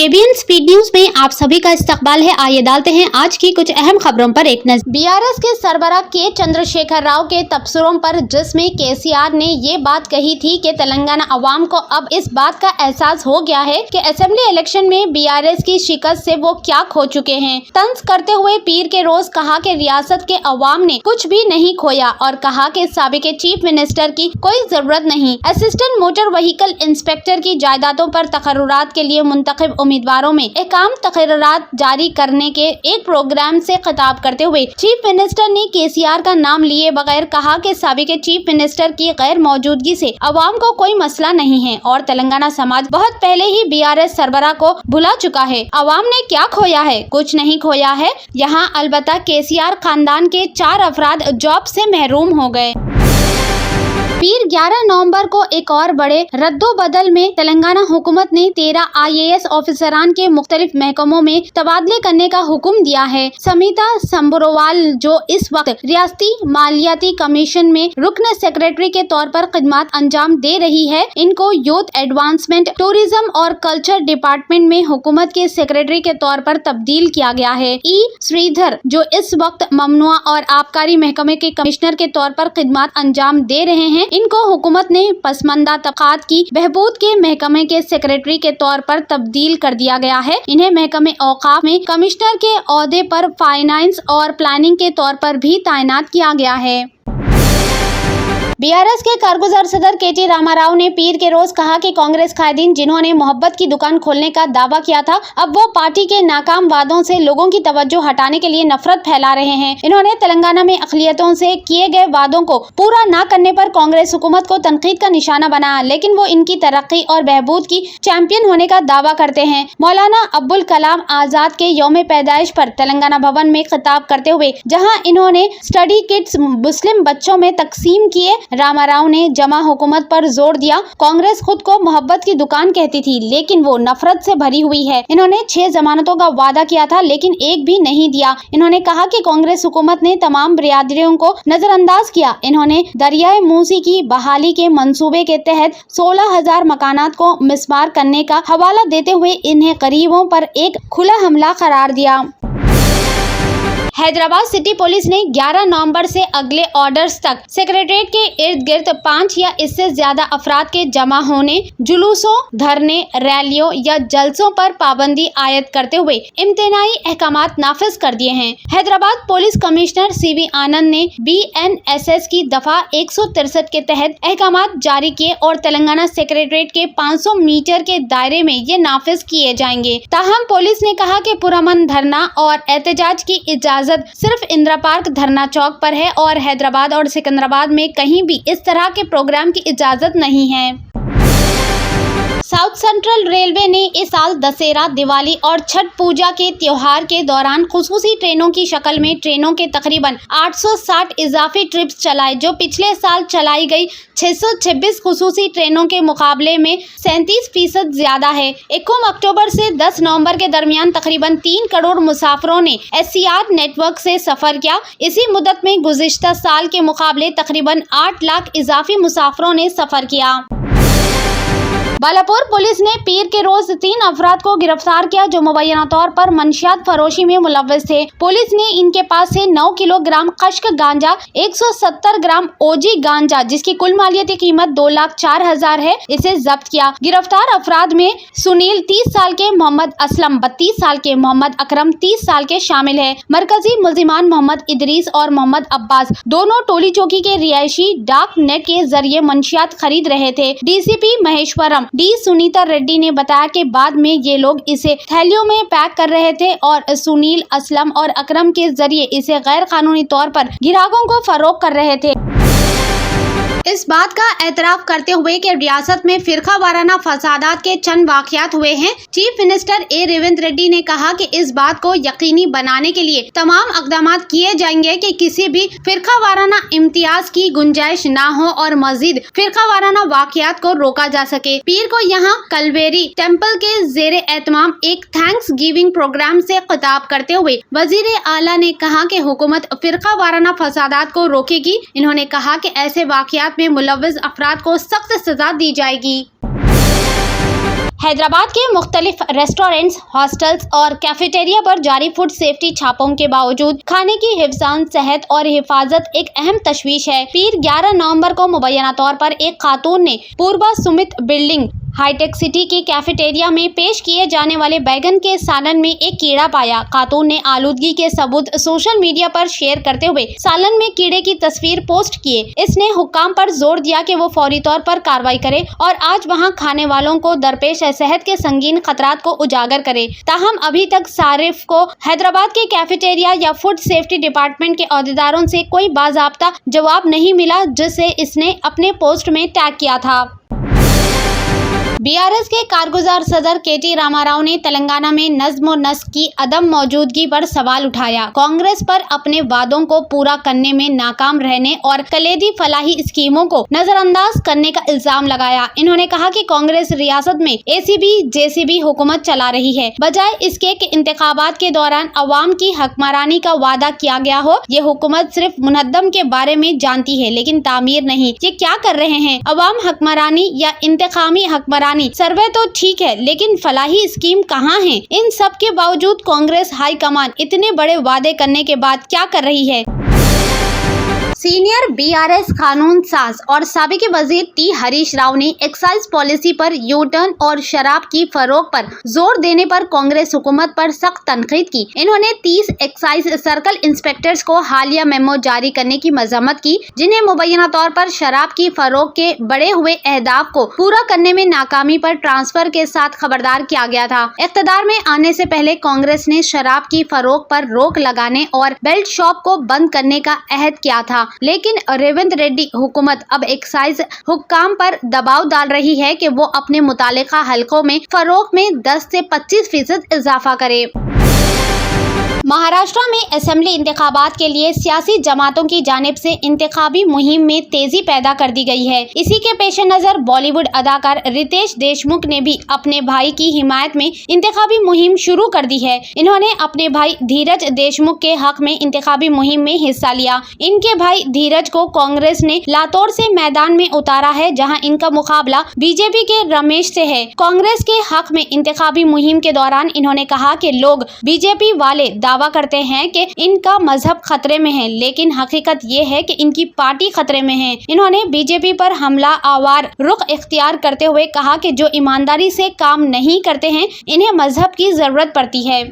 KBN speed news में आप सभी का इस्तकबाल है। आइए डालते हैं आज की कुछ अहम खबरों पर एक नजर। BRS के सरबराह के चंद्रशेखर राव के तबसरों पर, जिसमें KCR ने ये बात कही थी कि तेलंगाना अवाम को अब इस बात का एहसास हो गया है कि असेंबली इलेक्शन में BRS की शिकस्त से वो क्या खो चुके हैं। तंज करते हुए पीर के रोज कहा कि रियासत के अवाम ने कुछ भी नहीं खोया और कहा कि साबिक चीफ मिनिस्टर की कोई जरूरत नहीं। असिस्टेंट मोटर व्हीकल इंस्पेक्टर की जायदादों पर तकर्रुरात के लिए मुंतखब उम्मीदवारों में अहकाम तकर्रुरात जारी करने के एक प्रोग्राम से खिताब करते हुए चीफ मिनिस्टर ने KCR का नाम लिए बगैर कहा कि साबिक चीफ मिनिस्टर की गैर मौजूदगी से अवाम को कोई मसला नहीं है और तेलंगाना समाज बहुत पहले ही BRS सरबराह को भुला चुका है। अवाम ने क्या खोया है? कुछ नहीं खोया है। यहाँ अलबत्ता KCR खानदान के 4 अफराद जॉब से महरूम हो गए। पीर 11 नवंबर को एक और बड़े रद्दोबदल में तेलंगाना हुकूमत ने 13 IAS ऑफिसरान के मुख्तलिफ महकमों में तबादले करने का हुक्म दिया है। समिता संबरोवाल, जो इस वक्त रियासती मालियाती कमीशन में रुकन सेक्रेटरी के तौर पर खिदमत अंजाम दे रही है, इनको यूथ एडवांसमेंट, टूरिज्म और कल्चर डिपार्टमेंट में हुकूमत के सेक्रेटरी के तौर पर तब्दील किया गया है। E श्रीधर, जो इस वक्त ममनुआ और आबकारी महकमे के कमिश्नर के तौर पर खिदमत अंजाम दे रहे हैं, इनको हुकूमत ने पसमानदा तबकात की बहबूद के महकमे के सेक्रेटरी के तौर पर तब्दील कर दिया गया है। इन्हें महकमे औकाफ में कमिश्नर के ओहदे पर फाइनेंस और प्लानिंग के तौर पर भी तैनात किया गया है। BRS के कारगुजार सदर KT रामाराव ने पीर के रोज कहा कि कांग्रेस कायदीन जिन्होंने मोहब्बत की दुकान खोलने का दावा किया था, अब वो पार्टी के नाकाम वादों से लोगों की तवज्जो हटाने के लिए नफरत फैला रहे हैं। इन्होंने तेलंगाना में अक़लियतों से किए गए वादों को पूरा न करने पर कांग्रेस हुकूमत को तनकीद का निशाना बनाया, लेकिन वो इनकी तरक्की और बहबूद की चैंपियन होने का दावा करते हैं। मौलाना अब्दुल कलाम आजाद के यौम पैदाइश पर तेलंगाना भवन में खिताब करते हुए जहाँ इन्होंने स्टडी किट्स मुस्लिम बच्चों में तकसीम किए, रामाराव ने जमा हुकूमत पर जोर दिया। कांग्रेस खुद को मोहब्बत की दुकान कहती थी, लेकिन वो नफरत से भरी हुई है। इन्होंने 6 जमानतों का वादा किया था, लेकिन एक भी नहीं दिया। इन्होंने कहा कि कांग्रेस हुकूमत ने तमाम बिरादरियों को नजरअंदाज किया। इन्होंने दरियाए मूसी की बहाली के मंसूबे के तहत 16,000 मकानात को मिसमार करने का हवाला देते हुए इन्हें गरीबों पर एक खुला हमला करार दिया। हैदराबाद सिटी पुलिस ने 11 नवंबर से अगले ऑर्डर्स तक सेक्रेटरीट के इर्द गिर्द 5 या इससे ज्यादा अफराद के जमा होने, जुलूसों, धरने, रैलियों या जलसों पर पाबंदी आयद करते हुए इम्तिनाई अहकामात नाफिज कर दिए हैं। हैदराबाद पुलिस कमिश्नर CV आनंद ने BNSS की दफा 163 के तहत अहकामात जारी किए और तेलंगाना सेक्रेटरीट के 500 मीटर के दायरे में ये नाफिज किए जाएंगे। ताहम पुलिस ने कहा कि पुरअमन धरना और एहतजाज की इजाजत सिर्फ इंदिरा पार्क धरना चौक पर है और हैदराबाद और सिकंदराबाद में कहीं भी इस तरह के प्रोग्राम की इजाजत नहीं है। साउथ सेंट्रल रेलवे ने इस साल दशहरा, दिवाली और छठ पूजा के त्योहार के दौरान खुसूसी ट्रेनों की शक्ल में ट्रेनों के तकरीबन 860 इजाफी ट्रिप्स चलाए, जो पिछले साल चलाई गई 626 खुसूसी ट्रेनों के मुकाबले में 37% ज्यादा है। 1 अक्टूबर से 10 नवंबर के दरमियान तकरीबन 3 करोड़ मुसाफिरों ने SCR नेटवर्क से सफर किया। इसी मुद्दत में गुज़िश्ता साल के मुकाबले तकरीबन 8 लाख इजाफी मुसाफिरों ने सफर किया। बालापुर पुलिस ने पीर के रोज 3 अफराद को गिरफ्तार किया, जो मुबैना तौर पर मंशियात फरोशी में मुलव्वस थे। पुलिस ने इनके पास से 9 किलोग्राम कश्क गांजा, 170 ग्राम OG गांजा, जिसकी कुल मालियती कीमत 2,04,000 है, इसे जब्त किया। गिरफ्तार अफराद में सुनील 30 साल के, मोहम्मद असलम 32 साल के, मोहम्मद अकरम 30 साल के शामिल है। मरकजी मुल्जिमान मोहम्मद इदरीस और मोहम्मद अब्बास दोनों टोली चौकी के रिहायशी डार्क नेट के जरिए मंशियात खरीद रहे थे। DCP महेश्वरम D सुनीता रेड्डी ने बताया कि बाद में ये लोग इसे थैलियों में पैक कर रहे थे और सुनील, असलम और अकरम के जरिए इसे गैर कानूनी तौर पर ग्राहकों को फरोख्त कर रहे थे। इस बात का एतराफ करते हुए कि रियासत में फिरका वाराना फसादात के चंद वाक़यात हुए हैं, chief minister A Revanth Reddy ने कहा कि इस बात को यकीनी बनाने के लिए तमाम इक़दामात किए जाएंगे कि किसी भी फिरका वाराना इम्तियाज की गुंजाइश ना हो और मजीद फिरका वाराना वाक़यात को रोका जा सके। पीर को यहाँ कलवेरी टेम्पल के जेर एहतमाम एक थैंक्स गिविंग प्रोग्राम से खिताब करते हुए वजीर आला ने कहा कि हुकूमत फिरका वाराना फसादात को रोकेगी। इन्होंने कहा कि ऐसे वाक़यात में मुलव्वस अफराद को सख्त सजा दी जाएगी। हैदराबाद के मुख्तलिफ रेस्टोरेंट्स, हॉस्टल्स और कैफेटेरिया पर जारी फूड सेफ्टी छापों के बावजूद खाने की हिफ्ज़ान सेहत और हिफाजत एक अहम तशवीश है। पीर 11 नवंबर को मुबैना तौर पर एक खातून ने पूर्वा सुमित बिल्डिंग हाईटेक सिटी के कैफेटेरिया में पेश किए जाने वाले बैगन के सालन में एक कीड़ा पाया। खातून ने आलूदगी के सबूत सोशल मीडिया पर शेयर करते हुए सालन में कीड़े की तस्वीर पोस्ट किए। इसने हुक्काम पर जोर दिया कि वो फौरी तौर पर कार्रवाई करे और आज वहां खाने वालों को दरपेश सेहत के संगीन खतरात को उजागर करे। ताहम अभी तक सारिफ को हैदराबाद के कैफेटेरिया या फूड सेफ्टी डिपार्टमेंट के अहदेदारों से कोई बाज़ाब्ता जवाब नहीं मिला, जिसे इसने अपने पोस्ट में टैग किया था। बीआरएस के कारगुजार सदर केटी रामाराव ने तेलंगाना में नज्म और नस्क की अदम मौजूदगी पर सवाल उठाया। कांग्रेस पर अपने वादों को पूरा करने में नाकाम रहने और कलेदी फलाही स्कीमों को नजरअंदाज करने का इल्जाम लगाया। इन्होंने कहा कि कांग्रेस रियासत में एसीबी जेसीबी हुकूमत चला रही है, बजाय इसके कि इंतखाबात के दौरान अवाम की हकमरानी का वादा किया गया हो। ये हुकूमत सिर्फ मुनद्दम के बारे में जानती है लेकिन तामीर नहीं। ये क्या कर रहे हैं? अवाम हकमरानी या इंतखामी हकमरानी? सर्वे तो ठीक है लेकिन फलाही स्कीम कहाँ है? इन सब के बावजूद कांग्रेस हाई कमान इतने बड़े वादे करने के बाद क्या कर रही है? सीनियर बीआरएस कानून साज और साबिक वजीर टी हरीश राव ने एक्साइज पॉलिसी पर यू टर्न और शराब की फरोख पर जोर देने पर कांग्रेस हुकूमत पर सख्त तनकीद की। इन्होंने 30 एक्साइज सर्कल इंस्पेक्टर्स को हालिया मेमो जारी करने की मजम्मत की, जिन्हें मुबैना तौर पर शराब की फरोख के बढ़े हुए अहदाफ को पूरा करने में नाकामी पर ट्रांसफर के साथ खबरदार किया गया था। इख्तिदार में आने से पहले कांग्रेस ने शराब की फरोख पर रोक लगाने और बेल्ट शॉप को बंद करने का अहद किया था, लेकिन रेवंत रेड्डी हुकूमत अब एक्साइज हुक्काम पर दबाव डाल रही है कि वो अपने मुतालिका हलकों में फरोख में 10 से 25% इजाफा करे। महाराष्ट्र में असेंबली इंतखाबात के लिए सियासी जमातों की जानिब से इंतखाबी मुहिम में तेजी पैदा कर दी गई है। इसी के पेश नजर बॉलीवुड अदाकार रितेश देशमुख ने भी अपने भाई की हिमायत में इंतखाबी मुहिम शुरू कर दी है। इन्होंने अपने भाई धीरज देशमुख के हक में इंतखाबी मुहिम में हिस्सा लिया। इनके भाई धीरज को कांग्रेस ने लातौर से मैदान में उतारा है, जहां इनका मुकाबला बीजेपी के रमेश से है। कांग्रेस के हक में इंतखाबी मुहिम के दौरान इन्होंने कहा कि लोग बीजेपी वाले दावा करते हैं कि इनका मजहब खतरे में है, लेकिन हकीकत ये है कि इनकी पार्टी खतरे में है। इन्होंने बीजेपी पर हमला आवार रुख इख्तियार करते हुए कहा कि जो ईमानदारी से काम नहीं करते हैं, इन्हें मजहब की जरूरत पड़ती है।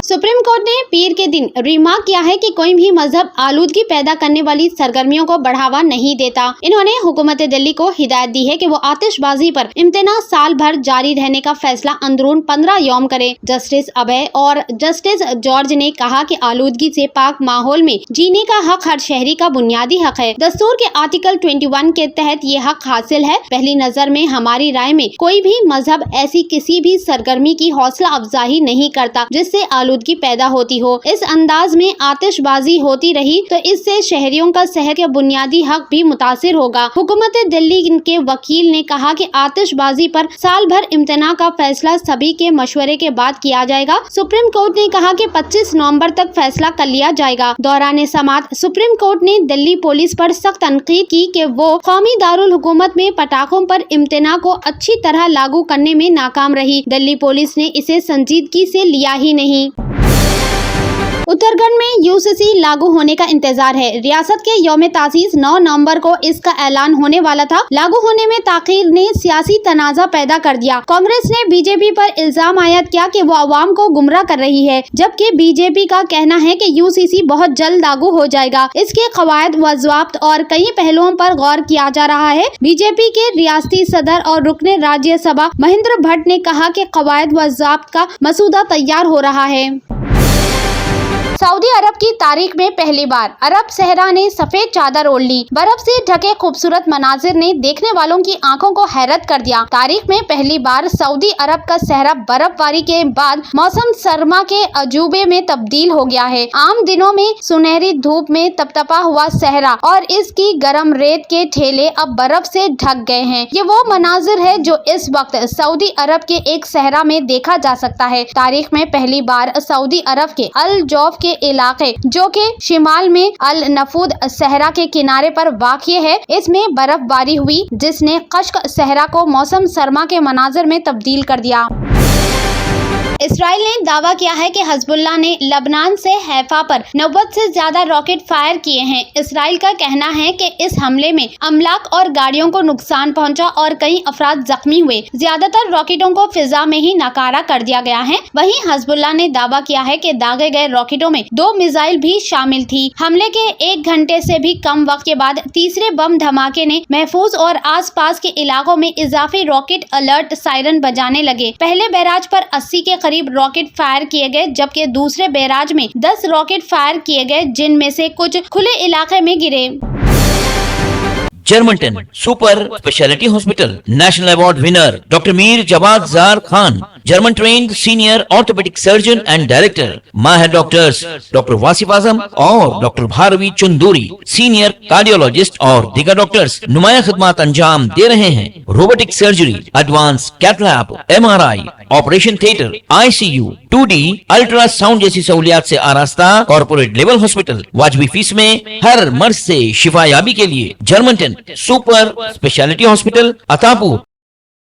सुप्रीम कोर्ट ने पीर के दिन रिमार्क किया है कि कोई भी मजहब आलूदगी पैदा करने वाली सरगर्मियों को बढ़ावा नहीं देता। इन्होंने हुकूमत दिल्ली को हिदायत दी है कि वो आतिशबाजी पर इम्तना साल भर जारी रहने का फैसला अंदरून 15 यौम करे। जस्टिस अभय और जस्टिस जॉर्ज ने कहा कि आलूदगी से पाक माहौल में जीने का हक हर शहरी का बुनियादी हक है। दस्तूर के आर्टिकल 21 के तहत ये हक हासिल है। पहली नजर में हमारी राय में कोई भी मजहब ऐसी किसी भी सरगर्मी की हौसला अफजाई नहीं करता जिससे आलूदगी पैदा होती हो। इस अंदाज में आतिशबाजी होती रही तो इससे शहरियों का सेहत का बुनियादी हक भी मुतासिर होगा। हुकूमत दिल्ली के वकील ने कहा कि आतिशबाजी पर साल भर इम्तना का फैसला सभी के मशवरे के बाद किया जाएगा। सुप्रीम कोर्ट ने कहा कि 25 नवंबर तक फैसला कर लिया जाएगा। दौरान समाअत सुप्रीम कोर्ट ने दिल्ली पुलिस पर सख्त तनकीद की कि वो कौमी दारुल हुकूमत में पटाखों पर इम्तना को अच्छी तरह लागू करने में नाकाम रही। दिल्ली पुलिस ने इसे संजीदगी से लिया ही नहीं। उत्तराखंड में यूसीसी लागू होने का इंतजार है। रियासत के यौम तासीस 9 नवंबर को इसका ऐलान होने वाला था। लागू होने में ताखीर ने सियासी तनाज़ा पैदा कर दिया। कांग्रेस ने बीजेपी पर इल्जाम आयद किया कि वो अवाम को गुमराह कर रही है, जबकि बीजेपी का कहना है कि यूसीसी बहुत जल्द लागू हो जाएगा। इसके कवायद व ज़वाब्त और कई पहलुओं पर गौर किया जा रहा है। बीजेपी के रियासती सदर और रुकने राज्यसभा महेंद्र भट्ट ने कहा कि कवायद व ज़वाब्त का मसूदा तैयार हो रहा है। सऊदी अरब की तारीख में पहली बार अरब सहरा ने सफेद चादर ओढ़ ली। बर्फ से ढके खूबसूरत मनाजिर ने देखने वालों की आंखों को हैरत कर दिया। तारीख में पहली बार सऊदी अरब का सहरा बर्फबारी के बाद मौसम सरमा के अजूबे में तब्दील हो गया है। आम दिनों में सुनहरी धूप में तपतपा हुआ सहरा और इसकी गर्म रेत के ठेले अब बर्फ से ढक गए हैं। ये वो मनाजिर है जो इस वक्त सऊदी अरब के एक सहरा में देखा जा सकता है। तारीख में पहली बार सऊदी अरब के अल जौफ के इलाके जो कि शिमाल में अल नफूद सहरा के किनारे पर वाक़िए है, इसमें बर्फबारी हुई जिसने कश्क सहरा को मौसम सरमा के मनाजर में तब्दील कर दिया। इसराइल ने दावा किया है कि हिजबुल्लाह ने लबनान से हैफा पर 90 से ज्यादा रॉकेट फायर किए हैं। इसराइल का कहना है कि इस हमले में अमलाक और गाड़ियों को नुकसान पहुंचा और कई अफराद जख्मी हुए। ज्यादातर रॉकेटों को फिजा में ही नकारा कर दिया गया है। वहीं हिजबुल्लाह ने दावा किया है कि दागे गए रॉकेटों में 2 मिसाइल भी शामिल थी। हमले के 1 घंटे से भी कम वक्त के बाद तीसरे बम धमाके ने महफूज और आसपास के इलाकों में इजाफी रॉकेट अलर्ट सायरन बजाने लगे। पहले बैराज पर 80 के करीब रॉकेट फायर किए गए, जबकि दूसरे बैराज में 10 रॉकेट फायर किए गए, जिनमें से कुछ खुले इलाके में गिरे। जर्मनटन super speciality hospital national award winner doctor Mir Jawad Jar Khan, German trained senior orthopaedic surgeon and director, माहिर डॉक्टर्स डॉक्टर वासिफ आजम और doctor Bharvi Chanduri, senior cardiologist और दीगर डॉक्टर्स नुमाया खिदमत अंजाम दे रहे हैं। Robotic surgery, advance cath lab, MRI, operation theatre, ICU, 2D ultrasound जैसी सहूलियात से आरास्ता कॉर्पोरेट लेवल हॉस्पिटल, वाजबी फीस में हर मर्ज से शिफायाबी के लिए Germanton super speciality hospital, Attapur.